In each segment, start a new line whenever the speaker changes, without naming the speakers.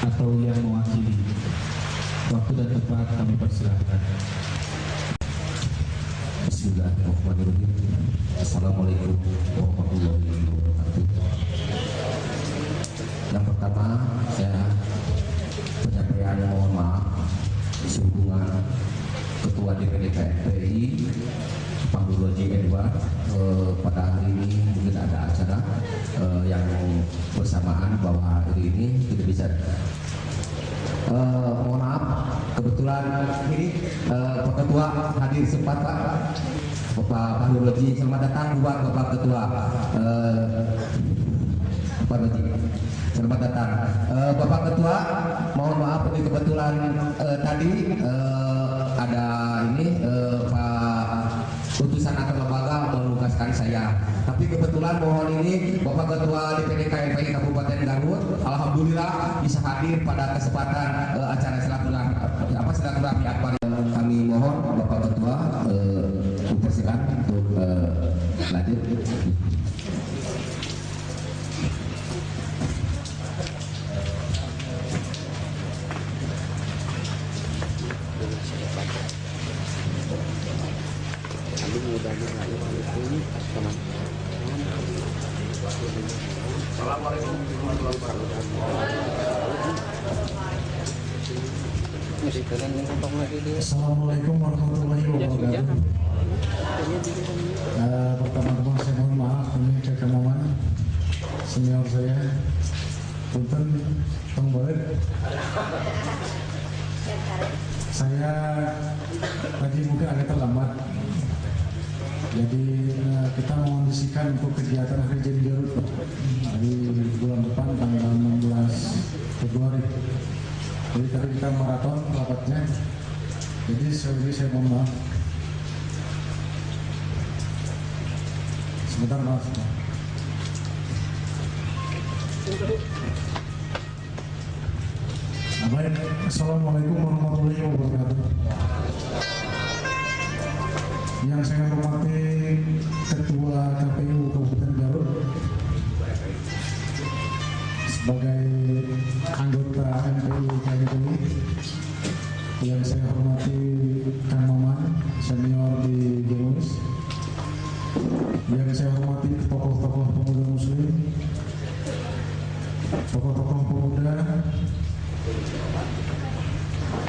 atau yang mewakili. Waktu dan tempat kami persilahkan.
Bismillahirrahmanirrahim. Assalamualaikum warahmatullahi wabarakatuh. Yang pertama, saya penyampaian mohon maaf sehubungan Ketua DPD KMPI Pak Nurroji Edward. Pada hari ini mungkin ada acara yang bersamaan bahwa hari ini tidak bisa. Mohon maaf, kebetulan ini Pak Ketua hadir sempat Pak Nurroji. Selamat datang Bapak Ketua. Pak Nurroji, selamat datang. Bapak Ketua, mohon maaf ini kebetulan tadi ada ini Pak putusan antar lembaga menugaskan saya. Tapi kebetulan mohon ini Bapak Ketua DPD KMPI Kabupaten Garut, alhamdulillah bisa hadir pada kesempatan acara silaturahmi akbar. Kami mohon Bapak Ketua mempersilakan untuk lanjut.
Assalamualaikum warahmatullahi wabarakatuh. Pertama-tama saya mohon maaf, ini kakak Maman senior saya, punten Bang Bolet. Saya tadi mungkin agak terlambat, jadi kita mengondisikan untuk kegiatan hari jadi Garut di bulan depan tanggal 16 Februari. Jadi tadi kita maraton rapatnya, jadi saya mohon maaf. Sebentar maaf. Assalamualaikum warahmatullahi wabarakatuh. Yang saya hormati Ketua KPU Kabupaten Garut, sebagai anggota MPI KMPI, yang saya hormati Kang Maman senior di Gemus, yang saya hormati tokoh-tokoh pemuda Muslim, tokoh-tokoh pemuda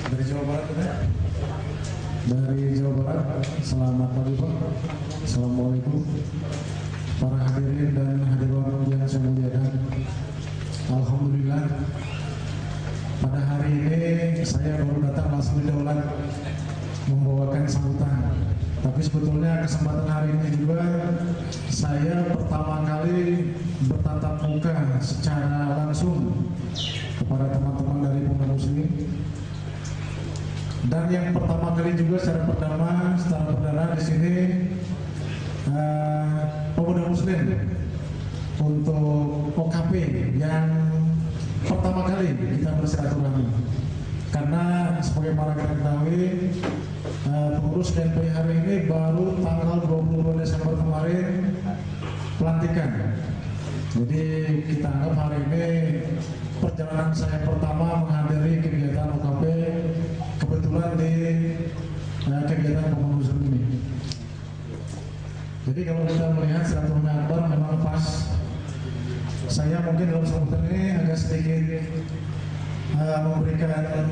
dari Jawa Barat, dari Jawa Barat. Selamat pagi Pak. Assalamualaikum. Para hadirin dan hadirat yang saya muliakan, alhamdulillah pada hari ini saya baru datang langsung di Daulat membawakan sambutan. Tapi sebetulnya kesempatan hari ini juga saya pertama kali bertatap muka secara langsung kepada teman-teman dari pemuda Muslim, dan yang pertama kali juga secara perdana di sini pemuda Muslim untuk OKP yang pertama kali kita bersilaturahmi. Karena sebagaimana kita ketahui, pengurus KMPI hari ini baru tanggal 22 Desember kemarin pelantikan. Jadi kita anggap hari ini perjalanan saya pertama menghadiri kegiatan OKP, kebetulan di kegiatan pemuda Muslim ini. Jadi kalau kita melihat silaturahmi akbar memang pas. Saya mungkin dalam sambutan ini agak sedikit memberikan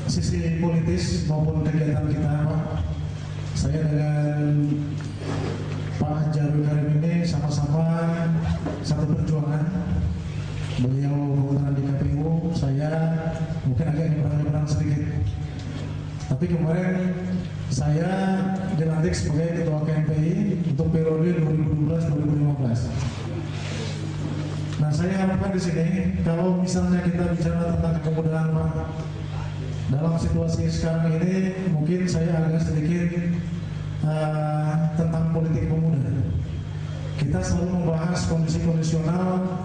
sisi politis maupun kegiatan kita, Pak. Saya dengan Pak Jarul Karim ini sama-sama satu perjuangan. Beliau kebetulan di KPU, saya mungkin agak nyebrang-nyebrang sedikit. Tapi kemarin saya dilantik sebagai Ketua KMPI untuk periode 2012-2015. Nah, saya harapkan di sini kalau misalnya kita bicara tentang kepemudaan, Pak, dalam situasi sekarang ini mungkin saya agak sedikit tentang politik pemuda. Kita selalu membahas kondisi kondisional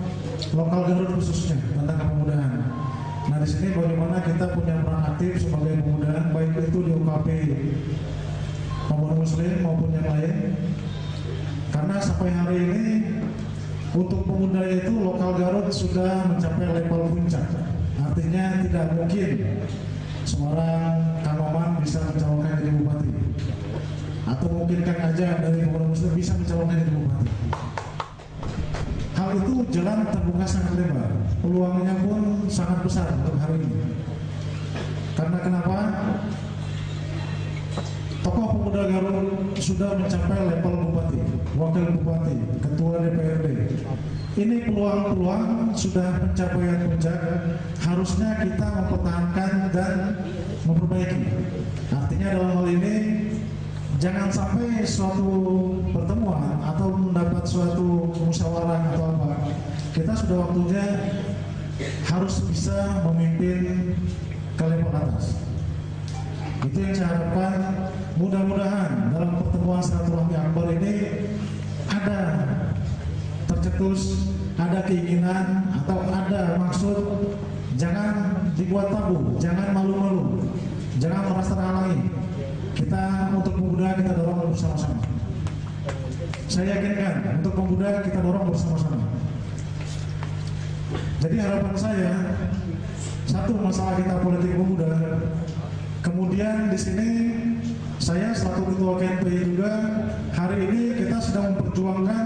lokal Garut khususnya tentang kepemudaan. Nah, di sini bagaimana kita punya peran aktif sebagai pemuda, baik itu di UKP pemuda Muslim maupun yang lain. Karena sampai hari ini untuk pemuda itu lokal Garut sudah mencapai level puncak. Artinya tidak mungkin seorang Kanoman bisa mencalonkan jadi bupati, atau mungkin Kang Aja dari Pemuda Muslim bisa mencalonkan jadi bupati. Hal itu jalan terbuka sangat lebar, peluangnya pun sangat besar untuk hari ini. Karena kenapa? Tokoh pemuda Garut sudah mencapai level bupati, wakil bupati, ketua DPRD. Ini peluang-peluang sudah pencapaian puncak, harusnya kita mempertahankan dan memperbaiki. Artinya dalam hal ini jangan sampai suatu pertemuan atau mendapat suatu musyawarah atau apa, kita sudah waktunya harus bisa memimpin ke level atas. Itu yang saya harapkan. Mudah-mudahan dalam pertemuan silaturahmi akbar ini ada tercetus, ada keinginan atau ada maksud, jangan dibuat tabu, jangan malu-malu, jangan merasa terhalangi. Kita untuk pemuda kita dorong bersama-sama. Saya yakinkan untuk pemuda kita dorong bersama-sama. Jadi harapan saya, satu, masalah kita politik pemuda. Kemudian di sini saya selaku ketua KNPI juga, hari ini kita sedang memperjuangkan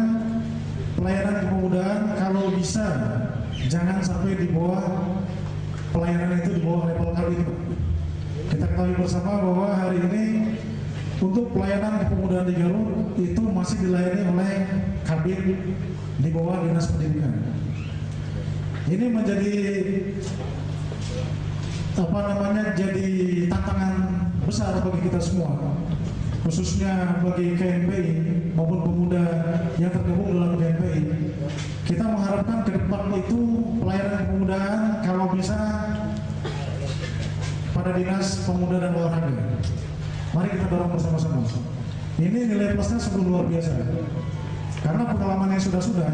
pelayanan kepemudaan. Kalau bisa jangan sampai di bawah pelayanan itu, di bawah level kami. Kita ketahui bersama bahwa hari ini untuk pelayanan kepemudaan di Garut itu masih dilayani oleh Kabin di bawah Dinas Pendidikan. Ini menjadi jadi tantangan besar bagi kita semua, khususnya bagi KNPI maupun pemuda yang tergabung dalam KNPI. Kita mengharapkan ke depan itu pelayanan kepemudaan kalau bisa pada Dinas Pemuda dan Olahraga. Mari kita dorong bersama-sama. Ini nilai plusnya sungguh luar biasa, karena pengalaman yang sudah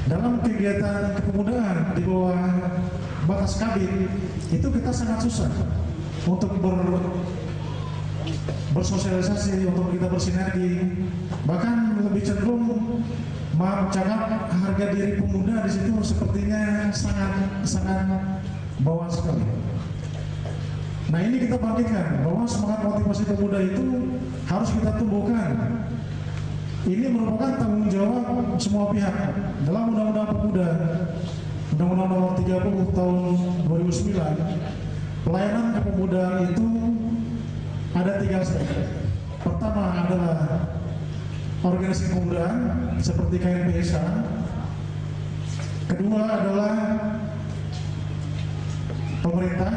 dalam kegiatan kepemudaan di bawah batas Kabin itu kita sangat susah untuk bersosialisasi, untuk kita bersinergi. Bahkan lebih cenderung mencatat harga diri pemuda di situ sepertinya sangat bawah sekali. Nah, ini kita bangkitkan bahwa semangat motivasi pemuda itu harus kita tumbuhkan. Ini merupakan tanggung jawab semua pihak. Dalam Undang-Undang Pemuda, Undang-Undang Nomor 30 Tahun 2009, pelayanan kepemudaan itu ada 3 aspek. Pertama adalah organisasi kepemudaan seperti KNPI sekarang. Kedua adalah pemerintah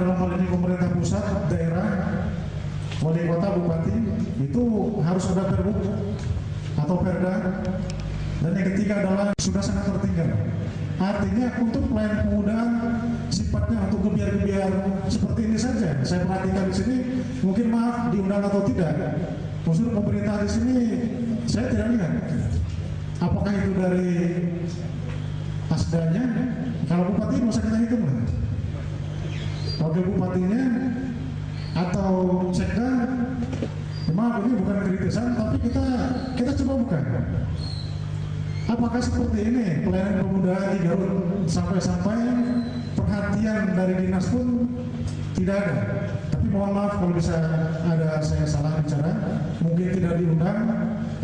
dalam hal ini pemerintah pusat, daerah, wali kota, bupati, itu harus ada perbu atau perda. Dan yang ketiga adalah sudah sangat tertinggal. Artinya untuk pelayanan kepemudaan sifatnya untuk gebiar-gebiar seperti ini saja. Saya perhatikan di sini, mungkin maaf diundang atau tidak, unsur pemerintah di sini saya tidak lihat. Apakah itu dari asdanya? Kalau bupati nggak usah kita hitung lah. Wakil bupatinya atau sekda, maaf ini bukan kritisan, tapi kita coba buka. Apakah seperti ini pelayanan kepemudaan di Garut, sampai-sampai perhatian dari dinas pun tidak ada. Tapi mohon maaf kalau bisa ada saya salah bicara, mungkin tidak diundang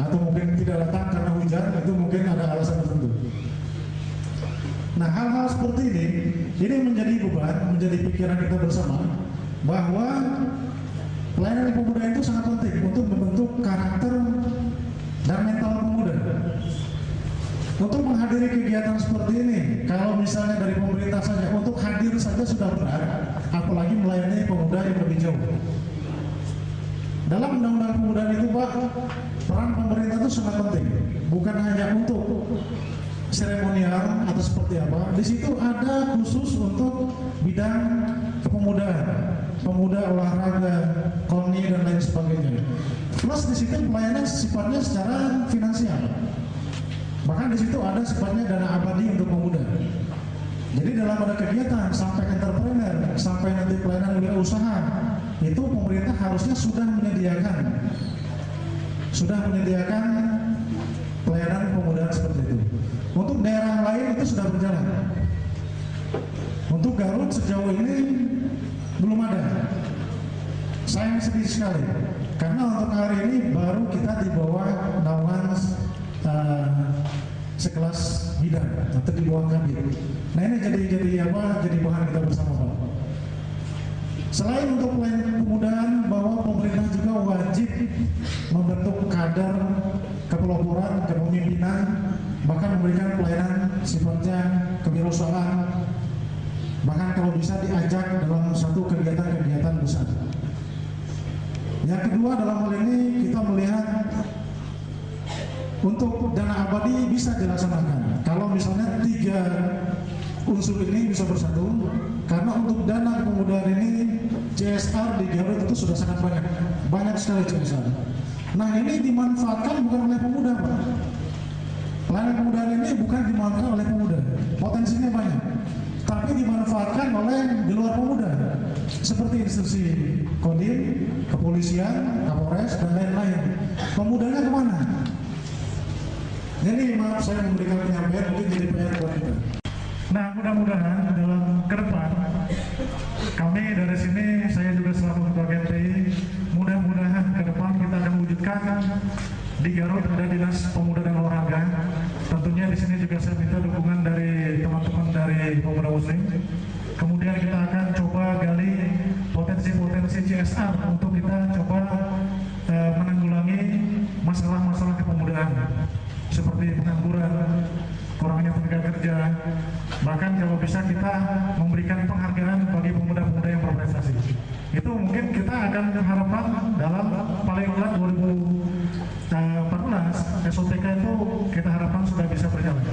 atau mungkin tidak datang karena hujan, itu mungkin ada alasan tertentu. Nah, hal-hal seperti ini menjadi beban, menjadi pikiran kita bersama bahwa pelayanan kepemudaan itu sangat penting untuk membentuk karakter dan mental pemuda. Untuk menghadiri kegiatan seperti ini, kalau misalnya dari pemerintah saja, untuk hadir saja sudah berat, apalagi melayani pemuda yang lebih jauh. Dalam Undang-Undang Kepemudaan itu, Pak, peran pemerintah itu sangat penting, bukan hanya untuk seremonial atau seperti apa. Di situ ada khusus untuk bidang kepemudaan, pemuda, olahraga, KONI dan lain sebagainya. Plus di situ pelayanan sifatnya secara finansial. Bahkan di situ ada sifatnya dana abadi untuk pemuda. Jadi dalam ada kegiatan sampai entrepreneur, sampai nanti pelayanan wirausaha, itu pemerintah harusnya sudah menyediakan pelayanan kepemudaan seperti itu. Untuk daerah lain itu sudah berjalan. Untuk Garut sejauh ini belum ada. Sayang sedih sekali, karena untuk hari ini baru kita di bawah naungan sekelas bidang atau di bawah kabit. Nah ini jadi bahan kita bersama Pak. Selain untuk pelayanan kemudahan, bahwa pemerintah juga wajib membentuk kader kepeloporan, kepemimpinan, bahkan memberikan pelayanan sifatnya kewirausahaan, bahkan kalau bisa diajak dalam satu kegiatan-kegiatan besar. Yang kedua, dalam hal ini kita melihat untuk dana abadi bisa dilaksanakan kalau misalnya 3 unsur ini bisa bersatu, karena untuk dana kemudahan ini CSR di Garut itu sudah sangat banyak sekali CSR. Nah ini dimanfaatkan bukan oleh pemuda Pak. Pelayanan kemudahan ini bukan dimanfaatkan oleh pemuda, potensinya banyak, tapi dimanfaatkan oleh di luar pemuda, seperti institusi Kodim, kepolisian, Kapolres, dan lain-lain. Pemudanya kemana? Jadi maaf saya memberikan penyampaian, mungkin jadi PR buat kita. Nah mudah-mudahan dalam ke depan, kami dari sini, saya juga selaku Ketua GPI, mudah-mudahan ke depan kita akan wujudkan di Garut ada Dinas Pemuda dan Olahraga. Tentunya di sini juga saya minta dukungan dari teman-teman dari Pemuda Muslim. Kemudian kita akan coba gali potensi-potensi CSR untuk kita coba menanggulangi masalah-masalah kepemudaan seperti pengangguran, kurangnya tenaga kerja, bahkan kalau bisa kita memberikan penghargaan bagi pemuda-pemuda yang berprestasi. Itu mungkin kita akan harapkan dalam paling lambat 2014 SOTK itu kita harapkan sudah bisa berjalan.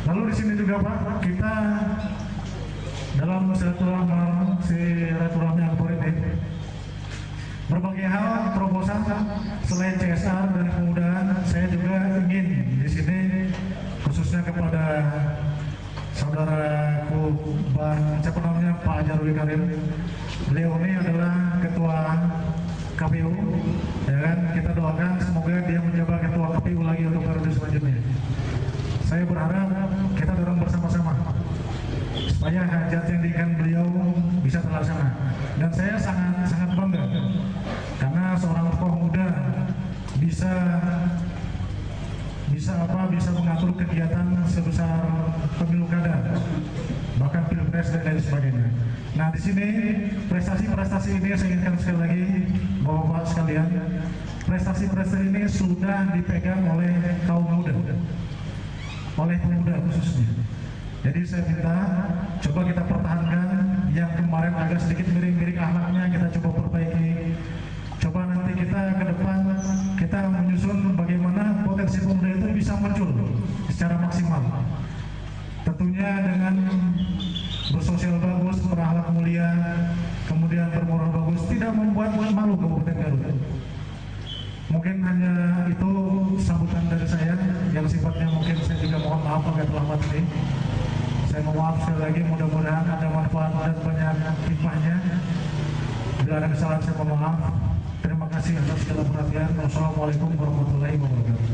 Lalu di sini juga Pak, kita dalam silaturahmi Akbar ini berbagai hal terobosan selain CSR dan kemudahan, saya juga ingin di sini khususnya kepada saudaraku Pak Jarwi Karim. Beliau ini adalah ketua KPU, ya kan? Kita doakan semoga dia menjabat ketua KPU lagi untuk periode selanjutnya. Saya berharap kita dorong bersama-sama supaya hajat yang diinginkan beliau bisa terlaksana. Dan saya sangat bangga karena seorang tokoh muda bisa mengatur kegiatan sebesar pemilu kada, bahkan pilpres dan lain sebagainya. Nah di sini prestasi-prestasi ini saya ingatkan sekali lagi Bapak-bapak sekalian, prestasi-prestasi ini sudah dipegang oleh kaum muda, oleh pemuda khususnya. Jadi saya minta coba kita pertahankan yang kemarin agak sedikit miring-miring akhlaknya, kita coba perbaiki. Coba nanti kita ke depan kita menyusun bagaimana potensi pemuda itu bisa muncul secara maksimal. Tentunya dengan bersosial bagus, berakhlak mulia, kemudian bermoral bagus, tidak membuat malu Kabupaten Garut. Mungkin hanya itu sambutan dari saya yang sifatnya mungkin saya juga mohon maaf agak terlambat ini. Saya mohon maaf sekali lagi, mudah-mudahan ada manfaat dan banyak hikmahnya. Bila ada kesalahan saya mohon maaf. Terima kasih atas segala perhatian. Wassalamualaikum warahmatullahi wabarakatuh.